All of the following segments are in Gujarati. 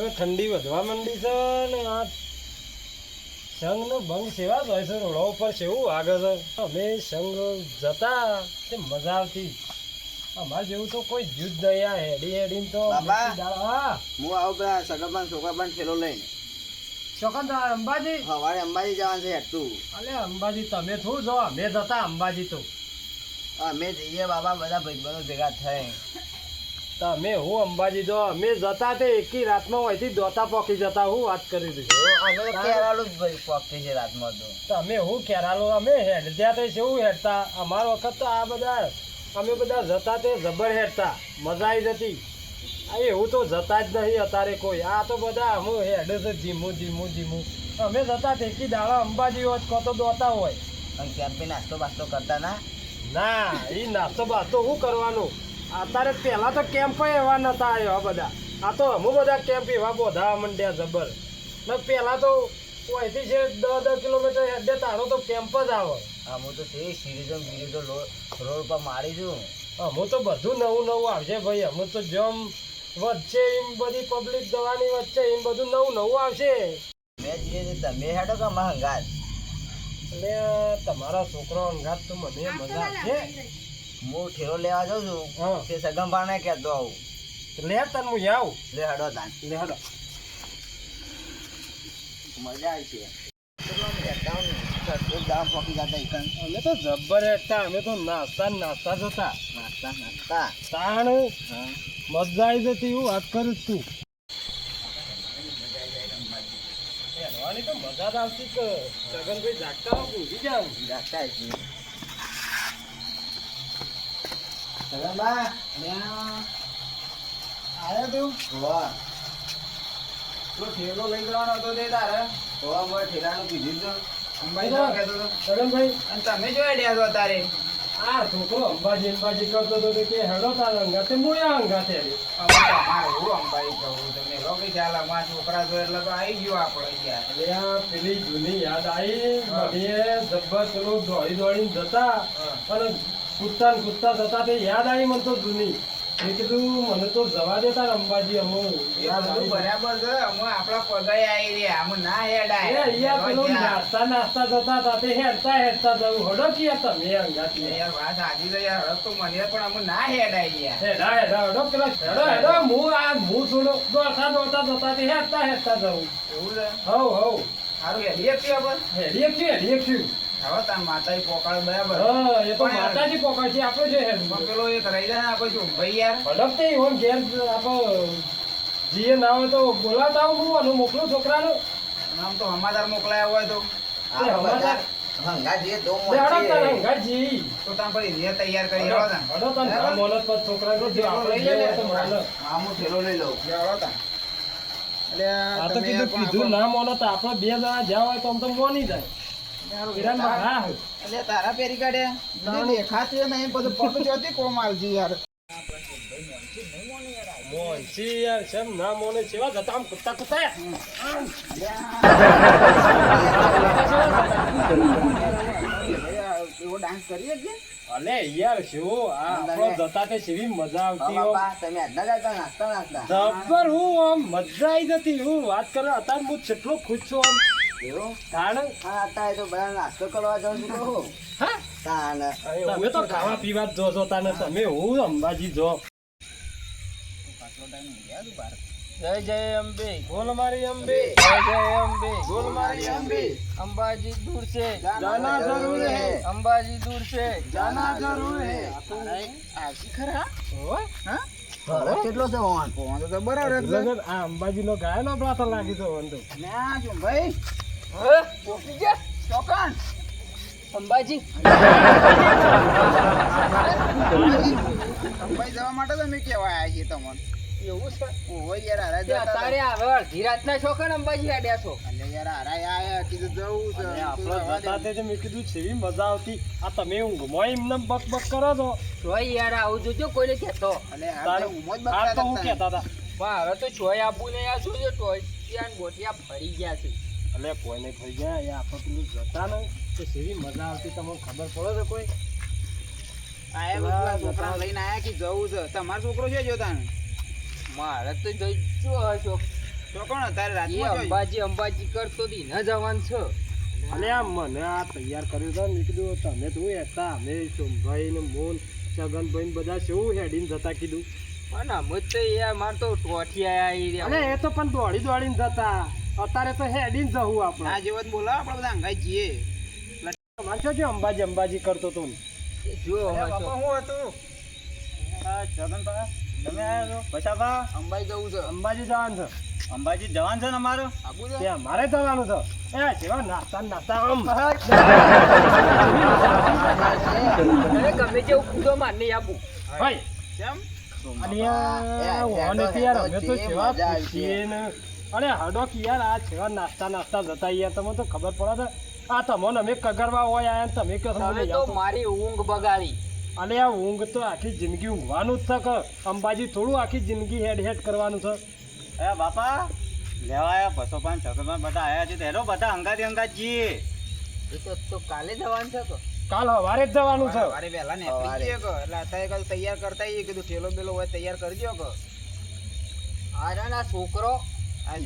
હવે ઠંડી વધવા માંડી છે ને આ સંઘનો ભંગ સેવા જ હોય છે રોડા ઉપર કેવું આગળ છે અમે સંઘ જતા તે મજા આવતી અમારે જેવું તો કોઈ જુદ નહીં આ હેડી તો બાબા હું આવું પેલા સગરબાન છોકરાબાન ઠેલો લઈને ચોકન અંબાજી સવારે અંબાજી જવાનું છે હેઠું અલે અંબાજી તમે શું જો અમે જતા અંબાજી તો અમે જઈએ બાબા બધા ભાઈબંધો ભેગા થઈ તમે હું અંબાજી જો અમે જતા તે એકી રાતમાં હોયથી દોતા પોકી જતા હું વાત કરી દીધી અમે કેરાલું જ ભાઈ પોકતી છે રાતમાં તો તમે હું કેરાલો અમે હેડ્યા તે કેવું હેડતા અમારો વખત તો આ બધા અમે બધા જતા તે જબર હેડતા મજા આવી જતી આ એવું તો જતા જ નહીં અત્યારે કોઈ આ તો બધા અમે હેડે છે ધીમું અમે જતા ટેકી દાડા અંબાજી હોત કો તો દોતા હોય અને ક્યાં નાસ્તો બાસ્તો કરતા ના એ નાસ્તો બાસ્તો શું કરવાનું અત્યારે પહેલા તો કેમ્પ એવા નતા આવ્યા બધા આ તો અમુક બધા કેમ્પ એવા બોધાવા માંડ્યા જબર ને પહેલા તો અહીંથી છે 10 કિલોમીટર હેડે તારો તો કેમ્પ જ આવે હું તો તે સિરીઝો રોડ પર મારી છું અમુક તો બધું નવું આવશે ભાઈ અમુક તો જેમ વચ્ચે એમ બધી પબ્લિક દવાની વચ્ચે એમ બધું નવું આવશે મેં જઈએ તમે હેડો કે અમારા હંગાત એટલે તમારા છોકરો અંગાત તો મને મજા છે હું ઠેરો લેવા જાઉં છું તે સગંભાને કહેતો આવું લે તને હું આવું લે હેડો તાન લે હેડો મજા આવી છે દામ પોકી જતા અમે તો જબ્બર હેઠતા અમે તો નાસ્તા જતા નાસ્તા તાણ મજા આવી જતી એવું વાત કરું તું હેડવાની તો મજા જ આવતી કે સગનભાઈ જાગતા હો ભૂલી જાવ જાગતા સગનબા આવ્યો તું વાહ તો ઠેલો લઈ જવાનો હતો તે તારે હોવા મારે ઠેલાનું કીધું તો અંબાજી જવા કહેતો હતો સગનભાઈ અને તમે જો આઈડિયા છો તારે આ છોકરો અંબાજી કરતો હતો કે હેડો તારા અંગાતે મોયા અંગાતે અમારે હું અંબાજી જવું તમે લોકો ચાલ અમારા છોકરા જો એટલે તો આવી ગયો આપણે ગયા એટલે આ પેલી જૂની યાદ આવી મને જબ્બર પેલો દોડીને જતા અને કૂદતા જતા તે યાદ આવી મને તો જૂની મેં કીધું મને તો જવા દેતા અંબાજી બરાબર છે અમે આપડા પગાઈ આવી રહ્યા અમે ના હેડાય પેલો નાસ્તા જતા હતા તે હેડતા જવું હડો કે તમે અંગાત યાર વાત સાચી તો યાર હડો તો મને પણ અમે ના હેડાય યાર હેડો પેલા હેડો હું થોડો દોડતા જતા તે હેડતા જવું એવું છે હવ સારું હેડીએ થયું હવે તાર માતાજી પોકાળ બરાબર એ તો માતાજી પોકાળ છે આપણે જે પેલો એક રહી જાય ને આપણે શું ભાઈ યાર હડપ તે ઓમ ઘેર આપણે જીએ ના હોય તો બોલાવતા આવું હું અને મોકલું છોકરાને આમ તો હમાદાર મોકલાયા હોય તો હંગાજી તો હંગાજી તો તમે પછી ને તૈયાર કરી આવો તા હડો તને મોનત પર છોકરાનો જે આપણે લઈ લે તો માનો હા હું થેલો લઈ લઉં આવો તા એટલે આ તો કીધું ના મોનત આપણે બે જણા જ્યાં હોય તો આમ તો મોની જાય એટલે તારા પેરી કાઢ્યા દેખાતી નહીં પછી પગ ચોથી કોમ આવજી યાર મોનસી યાર શેમ ના મોને સેવા જતા આમ કુત્તા એવો ડાન્સ કરીએ કે અલે યાર શું આ આપણો જતા તે સેવી મજા આવતી તમે આજના જતા નાસ્તા જબર હું આમ મજા આવી જતી હું વાત કરો અત્યારે હું કેટલો ખુશ છું આમ તો બધા નાસ્તો કરવા જાઉં છું તમે તો ખાવા પીવા જ જો તાને તમે હું અંબાજી જો જય જય અંબે બોલ મારી અંબે જય જય અંબે બોલ મારી અંબે અંબાજી दूर से जाना जरूर है अंबाजी दूर से जाना जरूर है આજી ખરા હા કેટલો છે ફોન તો બરાબર આ અંબાજી નો ગાય નો પ્રાર્થના લાગી તો વંદો ના જો ભાઈ પોકી ગયા ચોકાન અંબાજી અંબાજી જવા માટે તો મેં કેવા આવ્યા છીએ તમને એવું છે ઓય યાર આરા તારે આવે અડધી રાતના છોકન અંબાજી આડ્યા છો એટલે યાર આરા આયા કીધું જવું છે આપણે જતા તે મેં કીધું છે મજા આવતી આ તમે ઊંઘમાં એમને બક કરો છો જોઈ યાર આવું જોજો કોઈને કહેતો એટલે આ ઊંઘમાં જ બકતા તો હું કહેતા હતા પણ હવે તો છોય આપવું ને આ શું છે ટોય ત્યાં ગોટિયા ફરી ગયા છે એટલે કોઈને થઈ ગયા એ આપણે પેલું જતા ને તો સેવી મજા આવતી તમને ખબર પડે છે કોઈ આયા છોકરા લઈને આયા કે જવું છે તમારો છોકરો છે જોતા મારે તો જોઈજો હશો કોણ તારે એ રાતમાં અંબાજી અંબાજી કરતો દી ન જવાન છે અને આ મને આ તૈયાર કર્યું છે મેં કીધું તમે તો હતા અમે સોમભાઈ ને મોન છગનભાઈ ને બધા શું હેડીને જતા કીધું પણ અમે તો યાર માર તો ટોઠી આયા અને એ તો પણ દોડી દોડીને જતા અત્યારે તો હેડીને જવું આપણે આ જેવો જ બોલાવો આપણે બધા અંગાઈ જઈએ તમારે શું છે અંબાજી અંબાજી કરતો તો જો અંબાઈ જવું છે અંબાજી જવાનું છે અંબાજી જવાન છે ને અમારો આબુ છે ત્યાં મારે જવાનું છે એ જેવા નાસ્તા ને નાસ્તા આમ તમે ગમે તેવું કૂદો માર નહીં આપું ભાઈ કેમ અને યાર અમે તો જેવા પૂછીએ ને અરે હડોક યાર આ જેવા નાસ્તા નાસ્તા જતા યાર તમને તો ખબર પડે છે આ તમને અમે કગરવા હોય આયા ને તમે કહો છો તમે મને તો યાર મારી ઊંઘ બગાડી અને આ ઊંઘ તો આખી જિંદગી ઊંઘવાનું જ છે કે અંબાજી થોડું આખી જિંદગી હેડ હેડ કરવાનું છે એ બાપા લેવા આયા બસો પાંચ છસો બધા આયા છે તેરો બધા અંગાથી અંગાત જઈએ એ તો કાલે જવાનું છે તો કાલ સવારે જ જવાનું છે વારે વહેલા ને એટલે અત્યારે કાલ તૈયાર કરતા આવીએ કીધું ઠેલો બેલો હોય તૈયાર કરજો કે આના છોકરો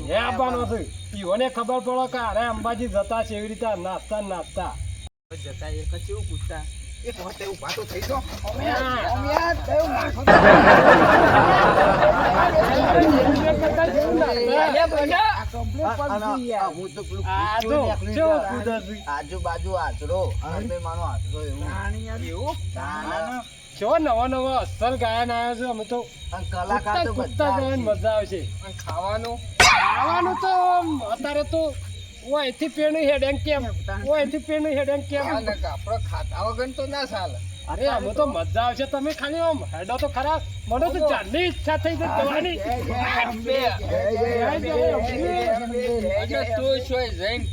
એ આપવાનો છે ઈઓને ખબર પડે કે અરે અંબાજી જતા છે એવી રીતે નાસ્તા નાસ્તા જતા એક જ એવું પૂછતા એ પોતે ઊભા તો થઈ જાઓ આજુબાજુ હાજરો માનો હાજરો એવું જો નવો નવો અસલ ગાયન આવ્યો છે અમે તો કલાકાર તો કૂદતા જવાની મજા આવશે ખાવાનું ખાવાનું તો અત્યારે તો ઓયથી પેનું હેડેન કેમ ઓયથી પેનું હેડેન કેમ આપડે ખાતા વગર તો ના ચાલે અરે અમે તો મજા આવશે તમે ખાલી આમ હેડો તો ખરા મને તો જાણની ઈચ્છા થઈ ગઈ જવાની તું શું જઈને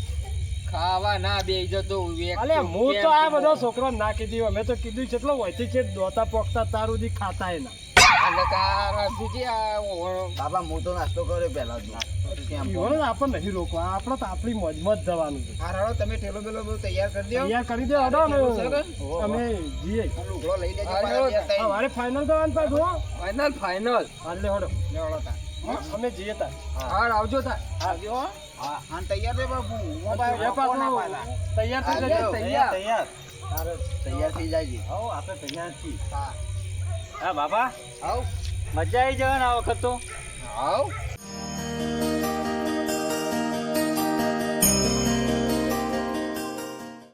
ખાવા ના બે જતો અલે હું તો આ બધો છોકરો ના કીધું અમે તો કીધું છે એટલો હોયથી છે દોતા પોકતા તારું દી ખાતા એના બાબા હું તો નાસ્તો કર્યો પેલા ઈવોને આપણને નહીં રોકવા આપણે તો આપણી મોજમાં જ જવાનું છે હા રાડો તમે ઠેલો બેલો બધું તૈયાર કરી દો તૈયાર કરી દે હડો ને અમે જઈએ લુગડો લઈ લેજો અરે, પાછા તૈયાર થઈને. મારે ફાઇનલ જવાનું પાછું હો ફાઇનલ ફાઇનલ હાલે હડો લેવડો તાર. અમે જઈએ તાર હાર આવજો તાર આવજો હો. હા અને તૈયાર થયો બાપુ હું એ પાછો પાછું ના પાડલા. તૈયાર થઈ જજે તૈયાર. તૈયાર તૈયાર થઈ જાય હો આપણે તૈયાર છીએ હા હા બાપા આવ મજા આવી જવા ને આ વખત તો આવ